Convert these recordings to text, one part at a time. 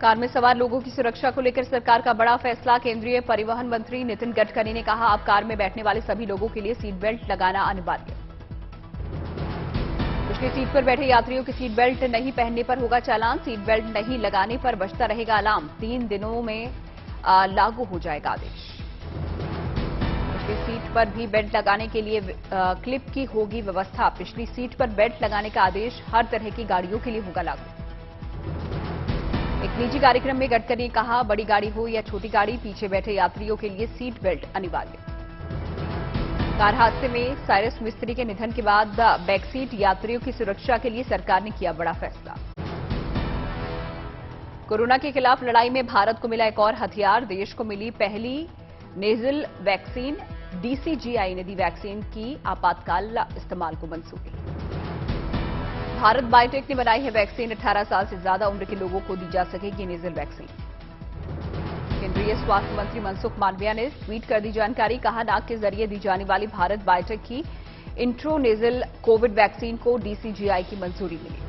Car में सवार लोगों की सुरक्षा को लेकर सरकार का बड़ा फैसला। केंद्रीय परिवहन मंत्री नितिन गडकरी ने कहा, अब कार में बैठने वाले सभी लोगों के लिए सीट बेल्ट लगाना अनिवार्य। पिछली सीट पर बैठे यात्रियों की सीट बेल्ट नहीं पहनने पर होगा चालान। सीट बेल्ट नहीं लगाने पर बजता रहेगा अलार्म। 3 दिनों में लागू हो जाएगा आदेश। पिछली सीट पर भी बेल्ट लगाने के लिए क्लिप की होगी व्यवस्था। पिछली सीट पर बेल्ट लगाने का आदेश हर तरह की गाड़ियों के लिए होगा लागू। एक निजी कार्यक्रम में गडकरी ने कहा, बड़ी गाड़ी हो या छोटी गाड़ी, पीछे बैठे यात्रियों के लिए सीट बेल्ट अनिवार्य। कार हादसे में साइरस मिस्त्री के निधन के बाद बैकसीट यात्रियों की सुरक्षा के लिए सरकार ने किया बड़ा फैसला। कोरोना के खिलाफ लड़ाई में भारत को मिला एक और हथियार। देश को मिली पहली नेजल वैक्सीन। डीसीजीआई ने दी वैक्सीन की आपातकाल इस्तेमाल को मंजूरी। भारत बायोटेक ने बनाई है वैक्सीन। 18 साल से ज्यादा उम्र के लोगों को दी जा सकेगी नेजल वैक्सीन। केंद्रीय स्वास्थ्य मंत्री मनसुख मांडविया ने ट्वीट कर दी जानकारी। कहा, नाक के जरिए दी जाने वाली भारत बायोटेक की इंट्रोनेजल कोविड वैक्सीन को डीसीजीआई की मंजूरी मिली।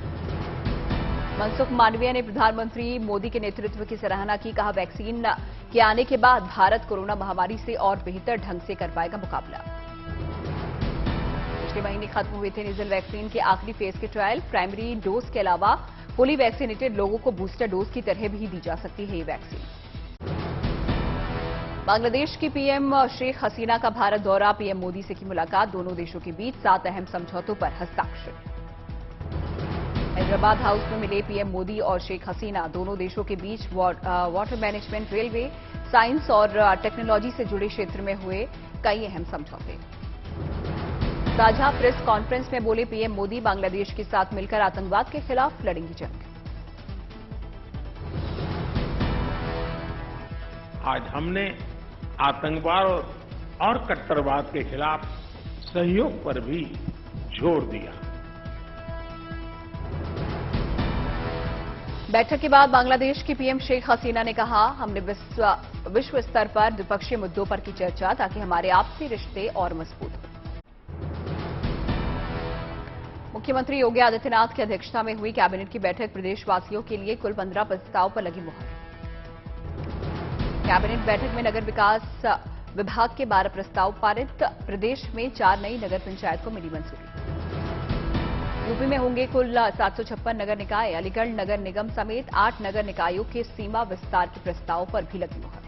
मनसुख मांडविया ने प्रधानमंत्री मोदी के नेतृत्व की सराहना की। कहा, वैक्सीन के आने के बाद भारत कोरोना महामारी से और बेहतर ढंग से कर पाएगा मुकाबला। पिछले महीने खत्म हुए थे नेजल वैक्सीन के आखिरी फेज के ट्रायल। प्राइमरी डोज के अलावा फुली वैक्सीनेटेड लोगों को बूस्टर डोज की तरह भी दी जा सकती है ये वैक्सीन। बांग्लादेश की पीएम शेख हसीना का भारत दौरा। पीएम मोदी से की मुलाकात। दोनों देशों के बीच 7 अहम समझौतों पर हस्ताक्षर। हैदराबाद हाउस में मिले पीएम मोदी और शेख हसीना। दोनों देशों के बीच वाटर मैनेजमेंट, रेलवे, साइंस और टेक्नोलॉजी से जुड़े क्षेत्र में हुए कई अहम समझौते। साझा प्रेस कॉन्फ्रेंस में बोले पीएम मोदी, बांग्लादेश के साथ मिलकर आतंकवाद के खिलाफ लड़ेंगी जंग। आज हमने आतंकवाद और कट्टरवाद के खिलाफ सहयोग पर भी जोर दिया। बैठक के बाद बांग्लादेश की पीएम शेख हसीना ने कहा, हमने विश्व स्तर पर द्विपक्षीय मुद्दों पर की चर्चा ताकि हमारे आपसी रिश्ते और मजबूत हों। मुख्यमंत्री योगी आदित्यनाथ की अध्यक्षता में हुई कैबिनेट की बैठक। प्रदेशवासियों के लिए कुल 15 प्रस्ताव पर लगी मुहर। कैबिनेट बैठक में नगर विकास विभाग के 12 प्रस्ताव पारित। प्रदेश में 4 नई नगर पंचायत को मिली मंजूरी। यूपी में होंगे कुल 756 नगर निकाय। अलीगढ़ नगर निगम समेत 8 नगर निकायों के सीमा विस्तार के प्रस्ताव पर भी लगी मुहर।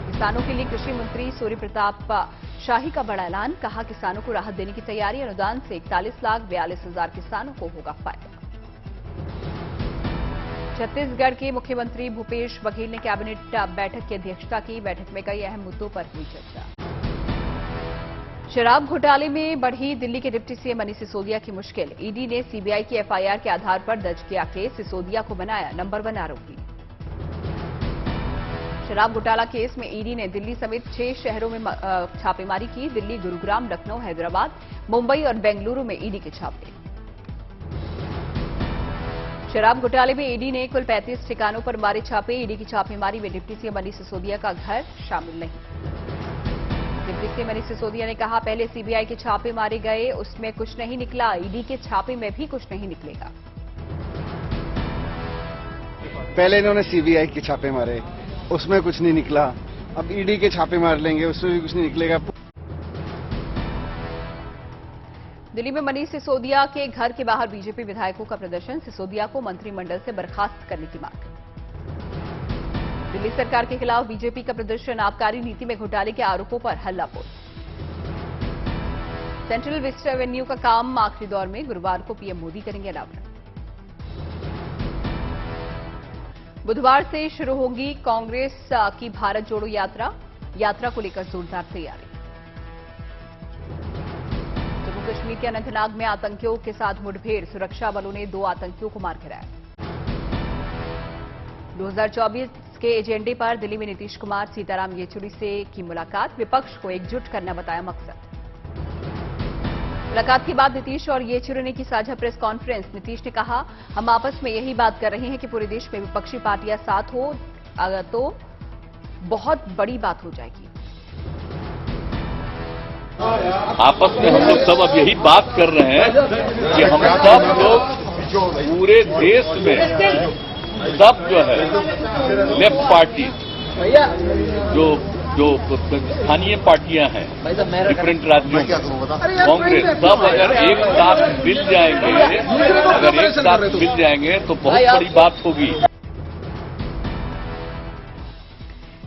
किसानों के लिए कृषि मंत्री सूर्य प्रताप शाही का बड़ा ऐलान। कहा, किसानों को राहत देने की तैयारी। अनुदान से 41,42,000 किसानों को होगा फायदा। छत्तीसगढ़ के मुख्यमंत्री भूपेश बघेल ने कैबिनेट बैठक की अध्यक्षता की। बैठक में कई अहम मुद्दों पर हुई चर्चा। शराब घोटाले में बढ़ी दिल्ली के डिप्टी सीएम मनीष सिसोदिया की मुश्किल। ईडी ने सीबीआई की एफआईआर के आधार पर दर्ज किया केस। सिसोदिया को बनाया नंबर 1 आरोपी। शराब घोटाला केस में ईडी ने दिल्ली समेत 6 शहरों में छापेमारी की। दिल्ली, गुरुग्राम, लखनऊ, हैदराबाद, मुंबई और बेंगलुरु में ईडी के छापे। शराब घोटाले में ईडी ने कुल 35 ठिकानों पर मारे छापे। ईडी की छापेमारी में डिप्टी सीएम मनीष सिसोदिया का घर शामिल नहीं। डिप्टी सीएम मनीष सिसोदिया ने कहा, पहले सीबीआई के छापे मारे गए, उसमें कुछ नहीं निकला। ईडी के छापे में भी कुछ नहीं निकलेगा। पहले इन्होंने सीबीआई के छापे मारे, उसमें कुछ नहीं निकला। अब ईडी के छापे मार लेंगे, उसमें भी कुछ नहीं निकलेगा। दिल्ली में मनीष सिसोदिया के घर के बाहर बीजेपी विधायकों का प्रदर्शन। सिसोदिया को मंत्रिमंडल से बर्खास्त करने की मांग। दिल्ली सरकार के खिलाफ बीजेपी का प्रदर्शन। आबकारी नीति में घोटाले के आरोपों पर हल्लाबोल। सेंट्रल विस्टा एवेन्यू का काम आखिरी दौर में। गुरुवार को पीएम मोदी करेंगे अनावरण। बुधवार से शुरू होगी कांग्रेस की भारत जोड़ो यात्रा। यात्रा को लेकर जोरदार तैयारी। जम्मू कश्मीर के अनंतनाग में आतंकियों के साथ मुठभेड़। सुरक्षा बलों ने 2 आतंकियों को मार गिराया। 2024 के एजेंडे पर दिल्ली में नीतीश कुमार सीताराम येचुरी से की मुलाकात। विपक्ष को एकजुट करना बताया मकसद। मुलाकात के बाद नीतीश और येचुरी ने की साझा प्रेस कॉन्फ्रेंस। नीतीश ने कहा, हम आपस में यही बात कर रहे हैं कि पूरे देश में विपक्षी पार्टियां साथ हो तो बहुत बड़ी बात हो जाएगी। आपस में हम लोग सब अब यही बात कर रहे हैं कि हम सब लोग पूरे देश में सब जो है लेफ्ट पार्टी जो स्थानीय पार्टियां हैं डिफरेंट राज्यों में, कांग्रेस, सब अगर एक साथ मिल जाएंगे तो बहुत बड़ी बात होगी।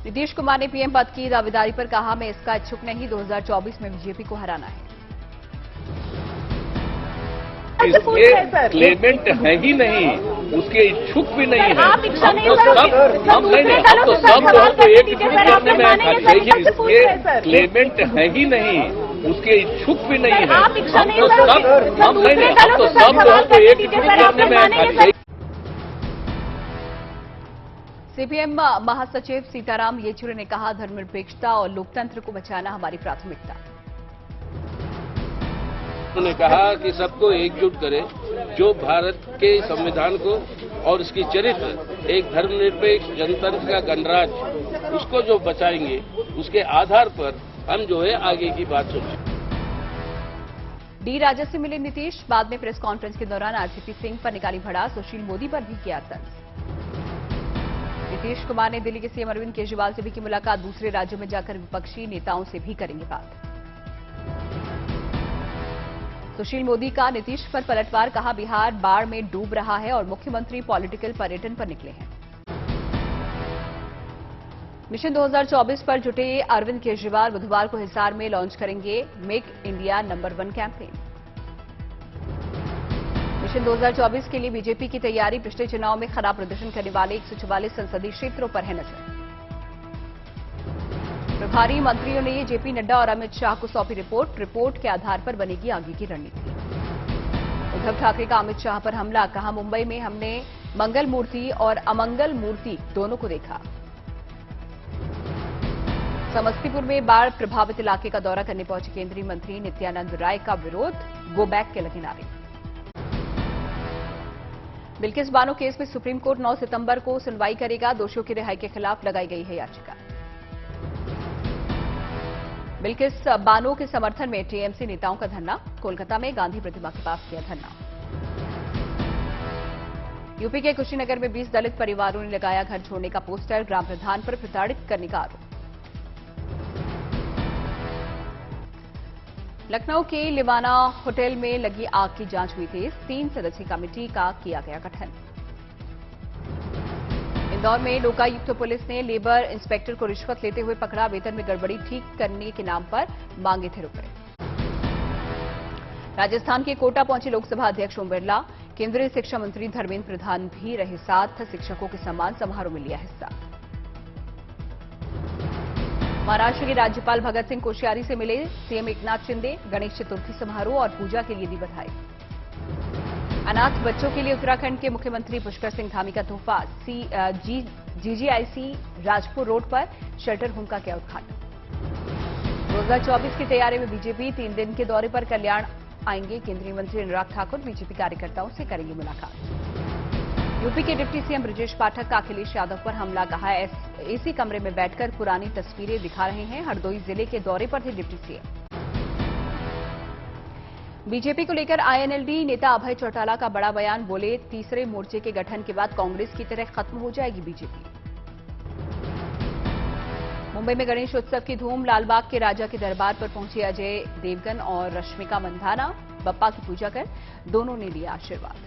नीतीश कुमार ने पीएम पद की दावेदारी पर कहा, मैं इसका इच्छुक नहीं, 2024 में बीजेपी को हराना है। इसके क्लेमेंट है ही नहीं, उसके इच्छुक भी नहीं है। हम तो सब लोगों को एकजुट करने में देखिए, इसके क्लेमेंट है ही नहीं, उसके इच्छुक भी नहीं है। हम तो सब लोगों को एकजुट करने में। सीपीएम महासचिव सीताराम येचुरी ने कहा, धर्मनिरपेक्षता और लोकतंत्र को बचाना हमारी प्राथमिकता। उन्होंने कहा कि सबको एकजुट करें, जो भारत के संविधान को और इसकी चरित्र, एक धर्मनिरपेक्ष जनतंत्र का गणराज्य, उसको जो बचाएंगे, उसके आधार पर हम जो है आगे की बात सोचें। डी राजा से मिले नीतीश, बाद में प्रेस कॉन्फ्रेंस के दौरान आरसीपी सिंह पर निकाली भड़ास, सुशील मोदी पर भी किया तंज। नीतीश कुमार ने दिल्ली के सीएम अरविंद केजरीवाल से भी की मुलाकात, दूसरे राज्यों में जाकर विपक्षी नेताओं से भी करेंगे बात। सुशील मोदी का नीतीश पर पलटवार, कहा बिहार बाढ़ में डूब रहा है और मुख्यमंत्री पॉलिटिकल पर्यटन पर निकले हैं। मिशन 2024 पर जुटे अरविंद केजरीवाल बुधवार को हिसार में लॉन्च करेंगे make India number 1 campaign. Mission 2024 के लिए बीजेपी की तैयारी, पिछले चुनाव में खराब प्रदर्शन करने वाले 144 संसदीय क्षेत्रों पर है नजर। प्रभारी मंत्रियों ने जेपी नड्डा और अमित शाह को सौंपी रिपोर्ट के आधार पर बनेगी आगे की रणनीति। उद्धव ठाकरे का अमित शाह पर हमला, कहा मुंबई में हमने मंगल मूर्ति और अमंगल मूर्ति दोनों को देखा। समस्तीपुर में बाढ़ प्रभावित इलाके का दौरा करने पहुंचे केंद्रीय मंत्री नित्यानंद राय का विरोध, गो बैक के लगे नारे। बिल्किस बानो केस में सुप्रीम कोर्ट 9 सितंबर को सुनवाई करेगा, दोषियों की रिहाई के खिलाफ लगाई गई है याचिका। बिल्किस बानो के समर्थन में टीएमसी नेताओं का धरना, कोलकाता में गांधी प्रतिमा के पास किया धरना। यूपी के कुशीनगर में 20 दलित परिवारों ने लगाया घर छोड़ने का पोस्टर, ग्राम प्रधान पर प्रताड़ित करने का आरोप। लखनऊ के लिवाना होटल में लगी आग की जांच हुई थी, 3 सदस्यीय कमेटी का किया गया गठन। इंदौर में लोकायुक्त पुलिस ने लेबर इंस्पेक्टर को रिश्वत लेते हुए पकड़ा, वेतन में गड़बड़ी ठीक करने के नाम पर मांगे थे रुपए। राजस्थान के कोटा पहुंचे लोकसभा अध्यक्ष ओम बिरला, केंद्रीय शिक्षा मंत्री धर्मेंद्र प्रधान भी रहे साथ, शिक्षकों के सम्मान समारोह में लिया हिस्सा। महाराष्ट्र के राज्यपाल भगत सिंह कोश्यारी से मिले सीएम एकनाथ शिंदे, गणेश चतुर्थी समारोह और पूजा के लिए दी बधाई। अनाथ बच्चों के लिए उत्तराखंड के मुख्यमंत्री पुष्कर सिंह धामी का तोहफा, जीजीआईसी राजपुर रोड पर शेल्टर होम का किया उद्घाटन। 2024 की तैयारी में बीजेपी, 3 दिन के दौरे पर कल्याण आएंगे केंद्रीय मंत्री अनुराग ठाकुर, बीजेपी कार्यकर्ताओं से करेंगे मुलाकात। यूपी के डिप्टी सीएम ब्रजेश पाठक का अखिलेश यादव पर हमला, कहा एसी कमरे में बैठकर पुरानी तस्वीरें दिखा रहे हैं। हरदोई जिले के दौरे पर थे डिप्टी सीएम। बीजेपी को लेकर आईएनएलडी नेता अभय चौटाला का बड़ा बयान, बोले तीसरे मोर्चे के गठन के बाद कांग्रेस की तरह खत्म हो जाएगी बीजेपी। मुंबई में गणेश उत्सव की धूम, लालबाग के राजा के दरबार पर पहुंचे अजय देवगन और रश्मिका मंदाना, बप्पा की पूजा कर दोनों ने लिया आशीर्वाद।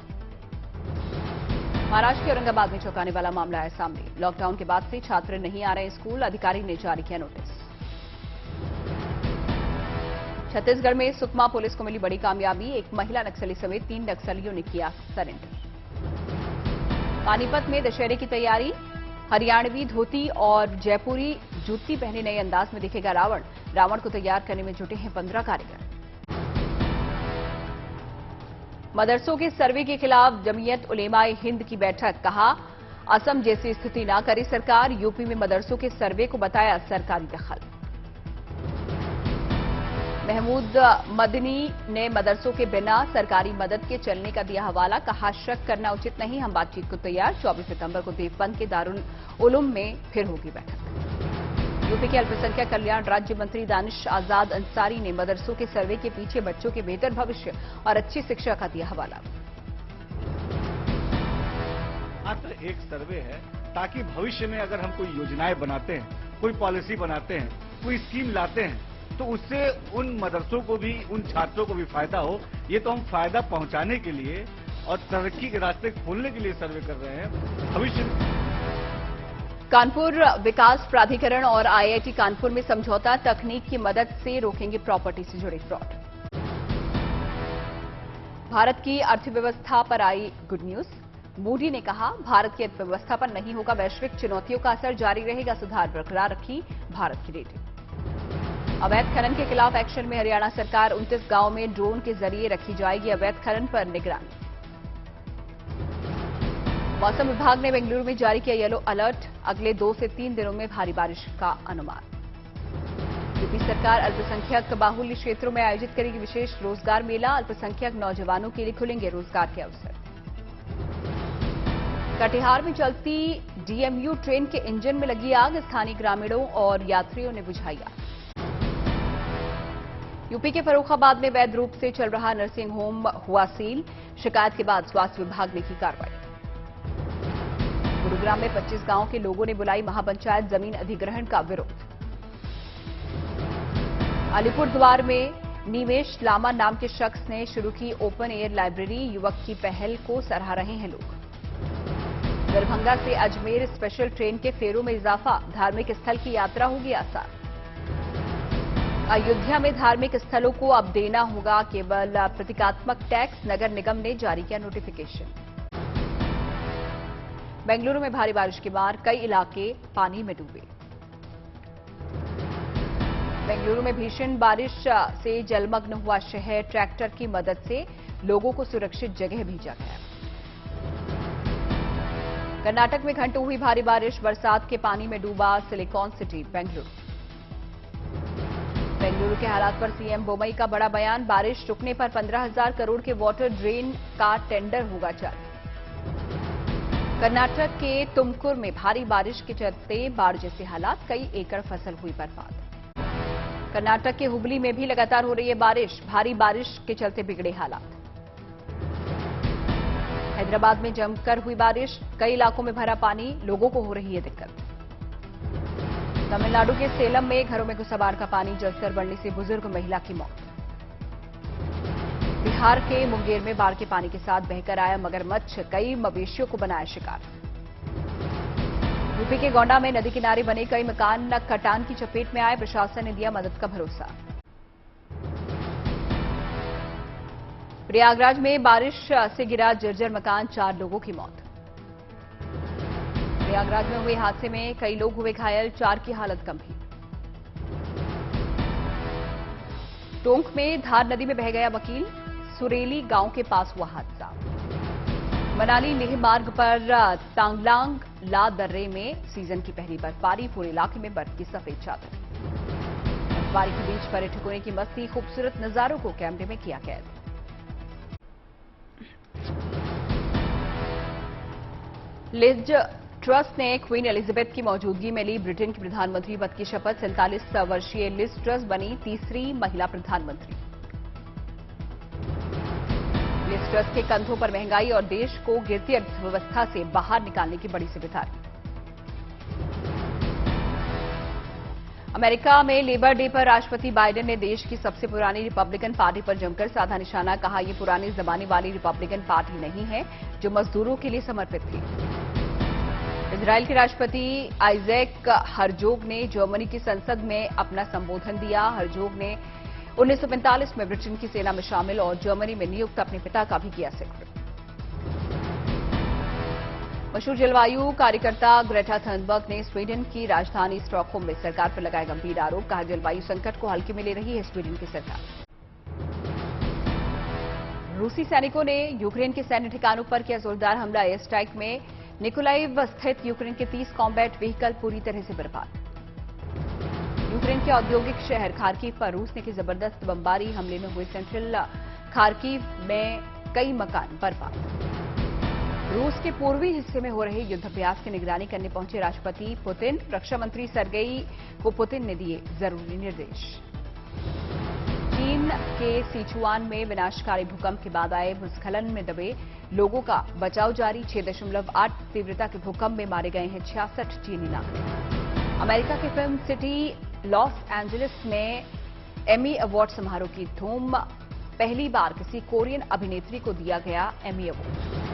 महाराष्ट्र के औरंगाबाद में चौंकाने वाला मामला आया सामने, लॉकडाउन के बाद से छात्र नहीं आ रहे स्कूल, अधिकारी ने जारी किया नोटिस। छत्तीसगढ़ में सुकमा पुलिस को मिली बड़ी कामयाबी, एक महिला नक्सली समेत 3 नक्सलियों ने किया सरेंडर। पानीपत में दशहरे की तैयारी, हरियाणवी धोती और जयपुरी जूती पहने नए अंदाज में दिखेगा रावण, रावण को तैयार करने में जुटे हैं 15 कारीगर। मदरसों के सर्वे के खिलाफ जमीयत उलेमाए हिंद की बैठक, कहा असम जैसी स्थिति ना करे सरकार, यूपी में मदरसों के सर्वे को बताया सरकारी दखल। महमूद मदनी ने मदरसों के बिना सरकारी मदद के चलने का दिया हवाला, कहा शक करना उचित नहीं, हम बातचीत को तैयार। 24 सितंबर को देवबंद के दारुल उलूम में फिर होगी बैठक। यूपी के अल्पसंख्यक कल्याण राज्य मंत्री दानिश आजाद अंसारी ने मदरसों के सर्वे के पीछे बच्चों के बेहतर भविष्य और अच्छी शिक्षा का दिया हवाला। मात्र एक सर्वे है, ताकि भविष्य में अगर हम कोई योजनाएं बनाते हैं, कोई पॉलिसी बनाते हैं, कोई स्कीम लाते हैं, तो उससे उन मदरसों को भी, उन छात्रों को भी फायदा हो। ये तो हम फायदा पहुंचाने के लिए और तरक्की के रास्ते खोलने के लिए सर्वे कर रहे हैं। भविष्य कानपुर विकास प्राधिकरण और आईआईटी कानपुर में समझौता, तकनीक की मदद से रोकेंगे प्रॉपर्टी से जुड़े फ्रॉड। भारत की अर्थव्यवस्था पर आई गुड न्यूज। मूडी ने कहा, भारत की अर्थव्यवस्था पर नहीं होगा वैश्विक चुनौतियों का असर, जारी रहेगा सुधार, बरकरार रखी भारत की रेटिंग। अवैध खनन के खिलाफ एक्शन में हरियाणा सरकार, 29 गांव में ड्रोन के जरिए रखी जाएगी अवैध खनन पर निगरानी। मौसम विभाग ने बेंगलुरु में जारी किया येलो अलर्ट, अगले 2 से 3 दिनों में भारी बारिश का अनुमान। यूपी सरकार अल्पसंख्यक बाहुल्य क्षेत्रों में आयोजित करेगी विशेष रोजगार मेला, अल्पसंख्यक नौजवानों के लिए खुलेंगे रोजगार के अवसर। कटिहार में चलती डीएमयू ट्रेन के इंजन में लगी आग, स्थानीय ग्रामीणों और यात्रियों ने बुझाई आग। यूपी के फर्रुखाबाद में वैध रूप से चल रहा नर्सिंग होम हुआ सील, शिकायत के बाद स्वास्थ्य विभाग ने की कार्रवाई। गुरुग्राम में 25 गांव के लोगों ने बुलाई महापंचायत, जमीन अधिग्रहण का विरोध। अलीपुरद्वार में निवेश लामा नाम के शख्स ने शुरू की ओपन एयर लाइब्रेरी, युवक की पहल को सराह रहे हैं लोग। दरभंगा से अजमेर स्पेशल ट्रेन के फेरों में इजाफा, धार्मिक स्थल की यात्रा होगी आसान। अयोध्या में धार्मिक स्थलों को अब देना होगा केवल प्रतीकात्मक टैक्स, नगर निगम ने जारी किया नोटिफिकेशन। बेंगलुरु में भारी बारिश के बाद कई इलाके पानी में डूबे। बेंगलुरु में भीषण बारिश से जलमग्न हुआ शहर, ट्रैक्टर की मदद से लोगों को सुरक्षित जगह भेजा गया। कर्नाटक में घंटों हुई भारी बारिश, बरसात के पानी में डूबा सिलिकॉन सिटी बेंगलुरु। बेंगलुरु के हालात पर सीएम बोम्मई का बड़ा बयान, बारिश रुकने पर 15,000 करोड़ के वाटर ड्रेन का टेंडर होगा जारी। कर्नाटक के तुमकुर में भारी बारिश के चलते बाढ़ जैसे हालात, कई एकड़ फसल हुई बर्बाद। कर्नाटक के हुबली में भी लगातार हो रही है बारिश, भारी बारिश के चलते बिगड़े हालात। हैदराबाद में जमकर हुई बारिश, कई इलाकों में भरा पानी, लोगों को हो रही है दिक्कत। तमिलनाडु के सेलम में घरों में घुसा बाढ़ का पानी, जलस्तर बढ़ने से बुजुर्ग महिला की मौत। बिहार के मुंगेर में बाढ़ के पानी के साथ बहकर आया मगरमच्छ, कई मवेशियों को बनाया शिकार। यूपी के गोंडा में नदी किनारे बने कई मकान कटान की चपेट में आए, प्रशासन ने दिया मदद का भरोसा। प्रयागराज में बारिश से गिरा जर्जर मकान, 4 लोगों की मौत। प्रयागराज में हुए हादसे में कई लोग हुए घायल, 4 की हालत गंभीर। टोंक में धार नदी में बह गया वकील, सुरेली गांव के पास हुआ हादसा। मनाली लेह मार्ग पर तांगलांग ला दर्रे में सीजन की पहली बर्फबारी, पूरे इलाके में बर्फ की सफेद चादर। बर्फबारी के बीच पर्यटकों ने की मस्ती, खूबसूरत नजारों को कैमरे में किया कैद। लिज ट्रस ने क्वीन एलिजाबेथ की मौजूदगी में ली ब्रिटेन की प्रधानमंत्री पद की शपथ, 47 वर्षीय लिज ट्रस बनी तीसरी महिला प्रधानमंत्री। लिज ट्रस के कंधों पर महंगाई और देश को गिरती अर्थव्यवस्था से बाहर निकालने की बड़ी जिम्मेदारी। अमेरिका में लेबर डे पर राष्ट्रपति बाइडेन ने देश की सबसे पुरानी रिपब्लिकन पार्टी पर जमकर साधा निशाना, कहा यह पुराने जमाने वाली रिपब्लिकन पार्टी नहीं है जो मजदूरों के लिए समर्पित थी। इजरायल के राष्ट्रपति आइजैक हरजोग ने जर्मनी की संसद में अपना संबोधन दिया। हरजोग ने 1945 में ब्रिटेन की सेना में शामिल और जर्मनी में नियुक्त अपने पिता का भी किया जिक्र। मशहूर जलवायु कार्यकर्ता ग्रेटा थर्नबर्ग ने स्वीडन की राजधानी स्टॉकहोम में सरकार पर लगाए गंभीर आरोप, कहा जलवायु संकट को हल्के में ले रही है स्वीडन की सरकार। रूसी सैनिकों ने यूक्रेन के सैन्य ठिकानों पर किया जोरदार हमला, एयर स्ट्राइक में निकोलाइव स्थित यूक्रेन के 30 कॉम्बैट व्हीकल पूरी तरह से बर्बाद। यूक्रेन के औद्योगिक शहर खार्किव पर रूस ने की जबरदस्त बमबारी, हमले में हुए सेंट्रल खार्किव में कई मकान बर्बाद। रूस के पूर्वी हिस्से में हो रहे युद्धाभ्यास की निगरानी करने पहुंचे राष्ट्रपति पुतिन, रक्षा मंत्री सरगेई को पुतिन ने दिए जरूरी निर्देश। चीन के सिचुआन में विनाशकारी भूकंप के बाद आए भूस्खलन में दबे लोगों का बचाव जारी। 6.8 तीव्रता के भूकंप में मारे गए हैं 66 चीनी नागरिक। अमेरिका की फिल्म सिटी लॉस एंजलिस में एमी अवार्ड समारोह की धूम। पहली बार किसी कोरियन अभिनेत्री को दिया गया एमी अवार्ड।